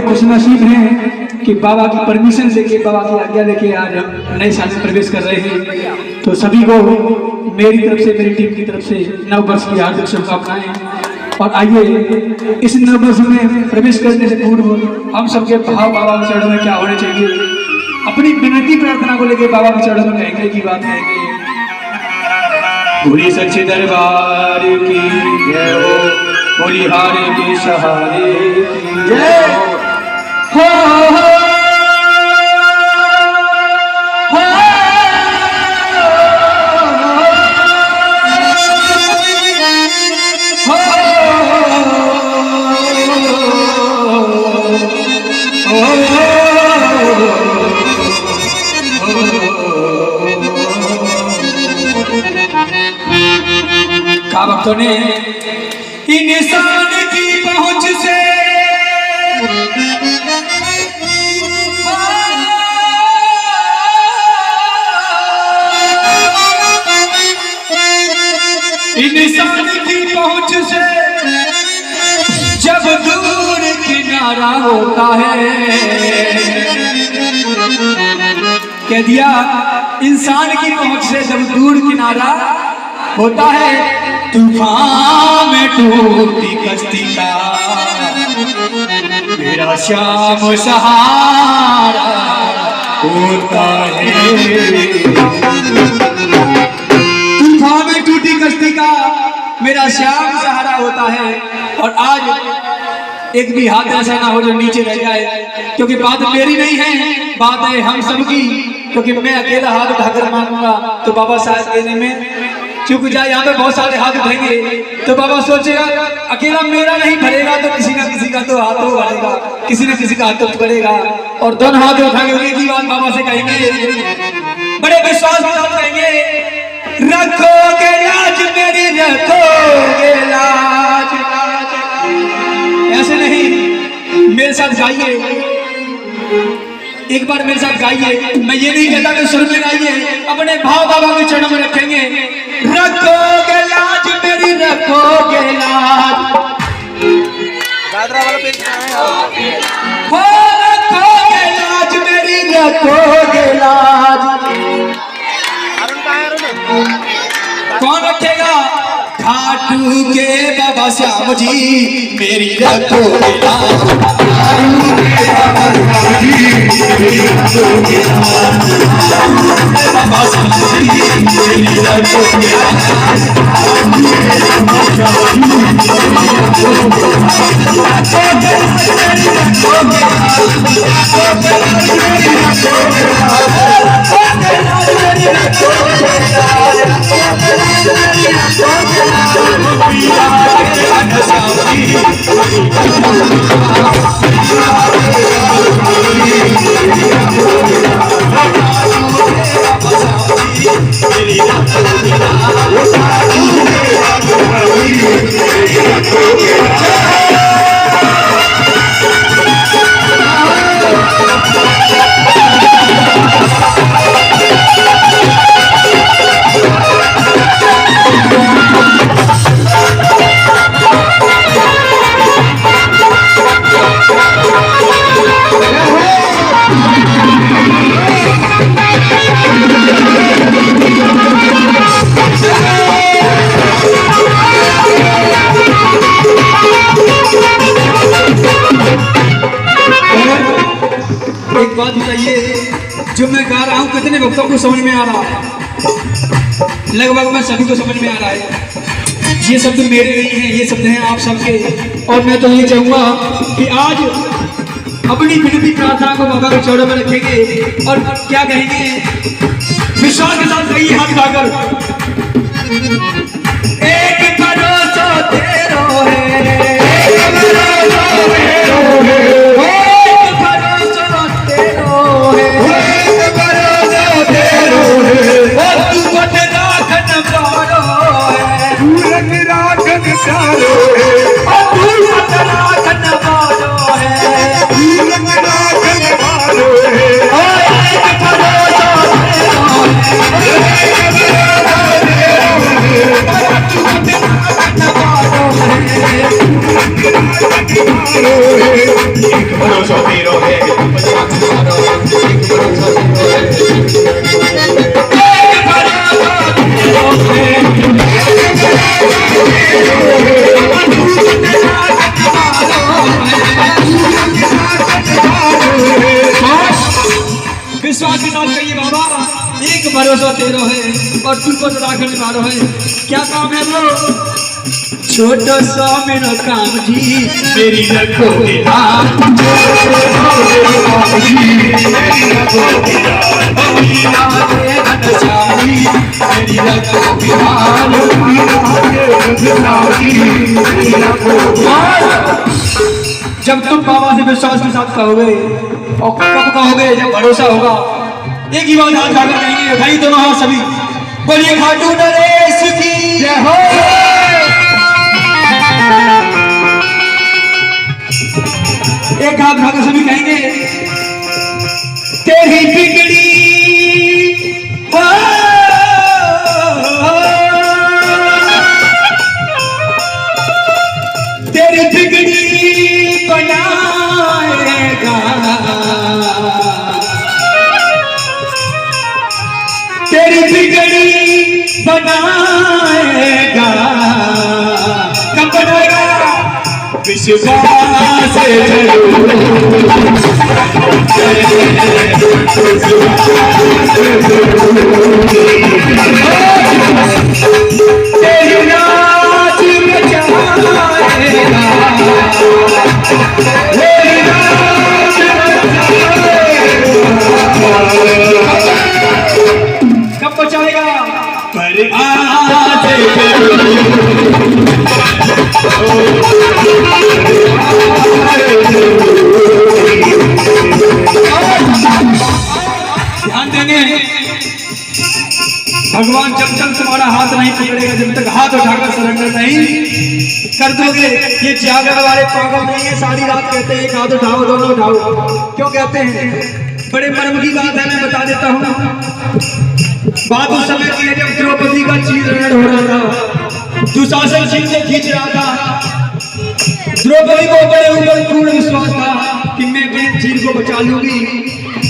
खुशनसीब हैं कि बाबा की परमिशन लेके, बाबा की आज्ञा लेके आज हम नए साल में प्रवेश कर रहे हैं। तो सभी को मेरी तरफ से, मेरी टीम की तरफ से नव वर्ष की हार्दिक शुभकामनाएं। और आइए इस नव वर्ष में प्रवेश करने से पूर्व हम सबके भाव बाबा के चरणों में क्या होने चाहिए, अपनी विनती प्रार्थना को लेके बाबा के चरणों में कहेंगे की बात कहेंगे। पूरी सच्चे दरबार की जय हो, बोली हारे के सहारे की जय हो। भक्तों ने इंसान की पहुंच से इंसान की पहुंच से जब दूर किनारा होता है, कह दिया इंसान की पहुंच से जब दूर किनारा होता है, तूफान में टूटती कश्ती का मेरा श्याम सहारा होता है। तूफान में टूटी कश्ती का मेरा श्याम सहारा होता है। और आज एक भी हाथ ऐसा ना हो जो नीचे रह जाए, क्योंकि बात मेरी नहीं है, बात है हम सबकी। क्योंकि मैं अकेला हाथ उठाकर मांगूंगा तो बाबा साहब देने में चूक जाए। यहाँ पे बहुत सारे हाथ उठेंगे तो बाबा सोचेगा अकेला मेरा नहीं भरेगा, तो किसी ना किसी का तो हाथ तो भरेगा, किसी ना किसी का हाथ तो पड़ेगा। और दोनों हाथ उठाएंगे की बात बाबा से कहेंगे, बड़े विश्वास के साथ कहेंगे, रखोगे लाज मेरी, रखोगे लाज। ऐसे नहीं, मेरे साथ गाइए, एक बार मेरे साथ गाइए। मैं ये नहीं कहता कि सुर में गाइए, अपने भाव बाबा के चरणों में रखेंगे। रखोगे लाज मेरी, रखोगे लाज, हो रखोगे लाज मेरी, रखोगे लाज। कौन रखेगा? घाटू के बाबा श्याम जी मेरी रखोगे लाज, बाबा श्याम जी मेरी रखोगे बात बताइए, जो मैं गा रहा हूँ कितने भक्तों को समझ में आ रहा है? लगभग में सभी को समझ में आ रहा है। ये शब्द मेरे नहीं हैं, ये शब्द हैं आप सबके। और मैं तो ये चाहूंगा कि आज अपनी विनती प्रार्थना को बाबा के चरणों में रखेंगे और क्या कहेंगे, विश्वास के साथ कहिए हाथ उठाकर, एक भरोसा तेरो है, एक भरोसा तेरो है, भरोसा तेरो है और तुझको तो राखने वालो है। क्या काम है वो? छोटो सा मेरा काम जी मेरी रखो ध्यान, जब तुम बाबा से विश्वास के साथ कहोगे और कब कहोगे? जब भरोसा होगा। एक ही बात हाथ जाकर कहेंगे भाई दोनों हाथ सभी बोलिए खाटू नरेश की जय हो। एक हाथ उठाकर सभी कहेंगे तेरी बिगड़ी हो, तेरी बिगड़ी बनाएगा, तेरी बिगड़ी बनाएगा। कब बनाएगा? विश्वास तेरी राज बचाएगा, तेरी राज कब बचाएगा? पर आज ध्यान देंगे भगवान जब तक तुम्हारा हाथ नहीं पकड़ेगा, जब तक हाथ उठाकर सरेंडर नहीं कर दोगे। ये जागर वाले पागल नहीं है, सारी रात कहते हैं एक हाथ उठाओ दोनों उठाओ। क्यों कहते हैं? बड़े मर्म की बात है, मैं बता देता हूँ। बात उस समय की है जब द्रौपदी का चीर हरण हो रहा था, दुशासन सिंह से खींच रहा था। द्रौपदी को बड़े ऊपर पूर्ण विश्वास था कि मैं अपने चीर को बचा लूंगी।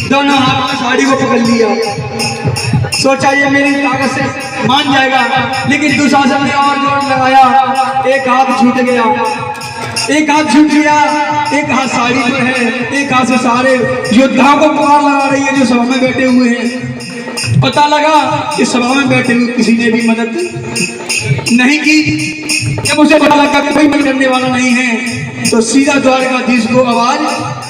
दोनों हाथ में साड़ी को पकड़ लिया, सोचा ये मेरी ताकत से मान जाएगा, लेकिन दुशासन ने और जोर लगाया। एक हाथ छूट गया, एक हाथ छूट गया, एक हाथ साड़ी पर है, एक हाथ से सारे योद्धाओं को पुकार लगा रही है जो सभा में बैठे हुए हैं। पता लगा कि सभा में बैठे हुए किसी ने भी मदद नहीं की। जब उसे पता लगा कि कोई मदद करने वाला नहीं है तो सीधा द्वारकाधीश को आवाज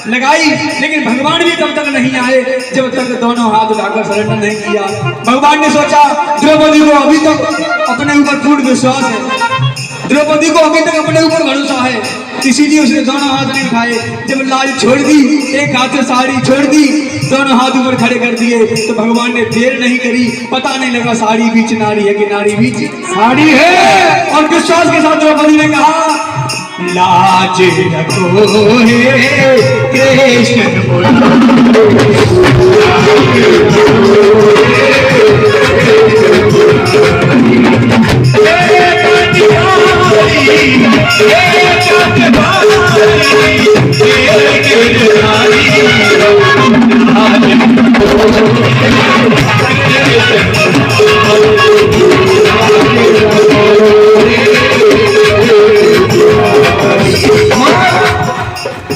लगाई, लेकिन भगवान भी तब तक नहीं आए जब तक दोनों हाथ उठाकर सरेंडर नहीं किया। भगवान ने सोचा द्रौपदी को अभी तक अपने ऊपर पूर्ण विश्वास है, द्रौपदी को अभी तक अपने ऊपर भरोसा है, इसीलिए उसने दोनों हाथ नहीं उठाए। जब लाज छोड़ दी, एक हाथ से साड़ी छोड़ दी, दोनों हाथ ऊपर खड़े कर दिए, तो भगवान ने देर नहीं करी। पता नहीं लगा साड़ी बीच नारी है कि नारी बीच साड़ी है। और विश्वास के साथ द्रौपदी ने कहा लाज रखो हे कृष्ण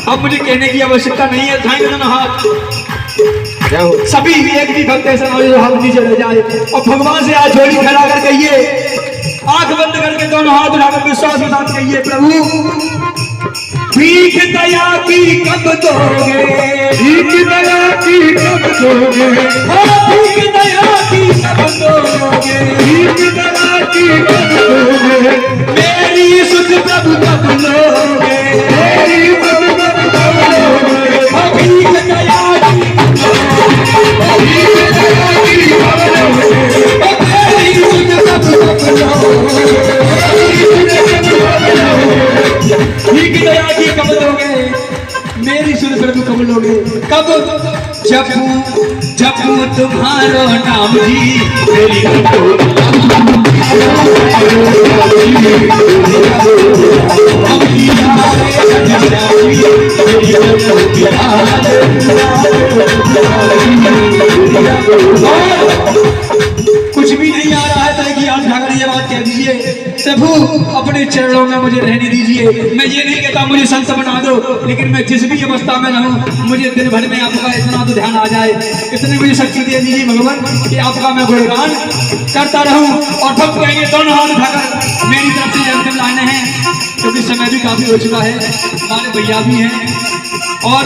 अब मुझे कहने की आवश्यकता नहीं है, उठाएंगे दोनों हाथ सभी। एक भी भक्त ऐसा हो जो हाथ नीचे रह जाए और भगवान से आज झोली फैला कर कहिए, आंख बंद करके दोनों हाथ उठाकर विश्वास के साथ कहिए प्रभु भीख दया की कब दोगे, भीख दया की कब दोगे, भीख दया की कब दोगे, भीख दया की कब दोगे, मेरी सुध प्रभु कब लोगे, मेरी सुध प्रभु कब लोगे, भीख दया की कब लोगे, मेरी सुध प्रभु कब लोगे, भीख दया की कब दोगे, मेरी सुध प्रभु कब लोगे। कब? जपू जपू तुम्हारो नाम जी मेरी कुछ भी नहीं आ रहा है तो एक ही हाथ उठाकर ये बात कह दीजिए प्रभु अपने चरणों में मुझे रहने दीजिए। मैं ये नहीं कहता मुझे संत बना दो, लेकिन मैं जिस भी अवस्था में रहूं मुझे दिन भर में आपका इतना तो ध्यान आ जाए, इतने मुझे शक्ति दे दीजिए भगवान कि आपका मैं गुणगान करता रहूं। और भक्त कहेंगे दोनों हाथ उठाकर मेरी तरफ से अंतिम लाइनें हैं, क्योंकि समय भी काफी हो चुका है, हमारे भैया भी हैं। और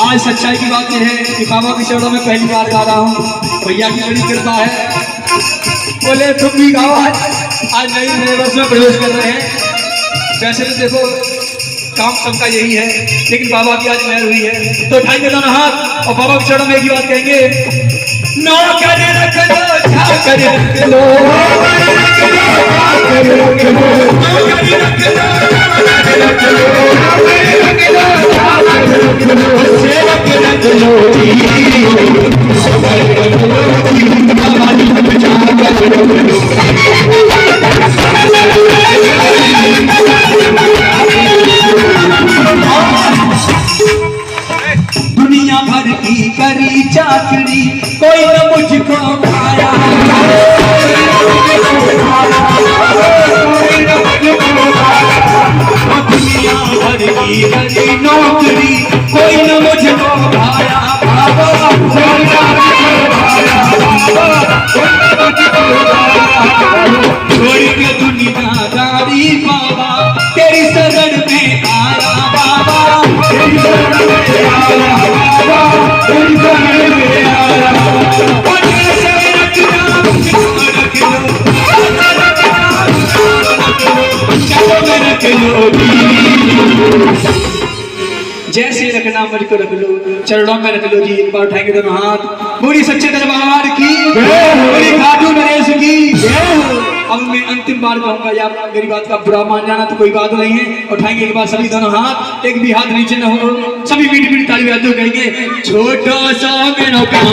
आज सच्चाई की बात यह है कि बाबा के चरणों में पहली बार गा रहा हूँ, भैया की बड़ी कृपा है। बोले तुम भी गाओ, आज नए वर्ष में प्रवेश कर रहे हैं। वैसे तो देखो काम सबका यही है, लेकिन बाबा की आज मेहर हुई है, तो उठाएंगे दोनों हाथ और बाबा के चरणों में एक ही बात कहेंगे, नौकर रख लो, चाकर रख लो, दुनिया भर की करी चाकरी कोई न मुझको पाया, दुनिया भर की करी नौकरी कोई न मुझको भाया, छोड़ के दुनियादारी बाबा तेरी शरण में आया, बाबा तेरी शरण में आया, बाबा तेरी शरण में आया। जैसे रखना मुझको रख लो, चरणों में रख लो जी। एक बार उठाएंगे दोनों हाथ, पूरी सच्चे दरबार की, पूरी खाटू नरेश की। अब मैं अंतिम बार कहूंगा, या मेरी बात का बुरा मान जाना तो कोई बात नहीं है। उठाएंगे एक बार सभी दोनों हाथ, एक भी हाथ नीचे न हो, सभी मीठी मीठी ताली बजाते हुए कहेंगे, छोटा सा मेरा काम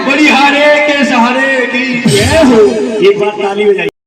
बड़ी हारे के सहारे की। एक बार ताली बजाइए।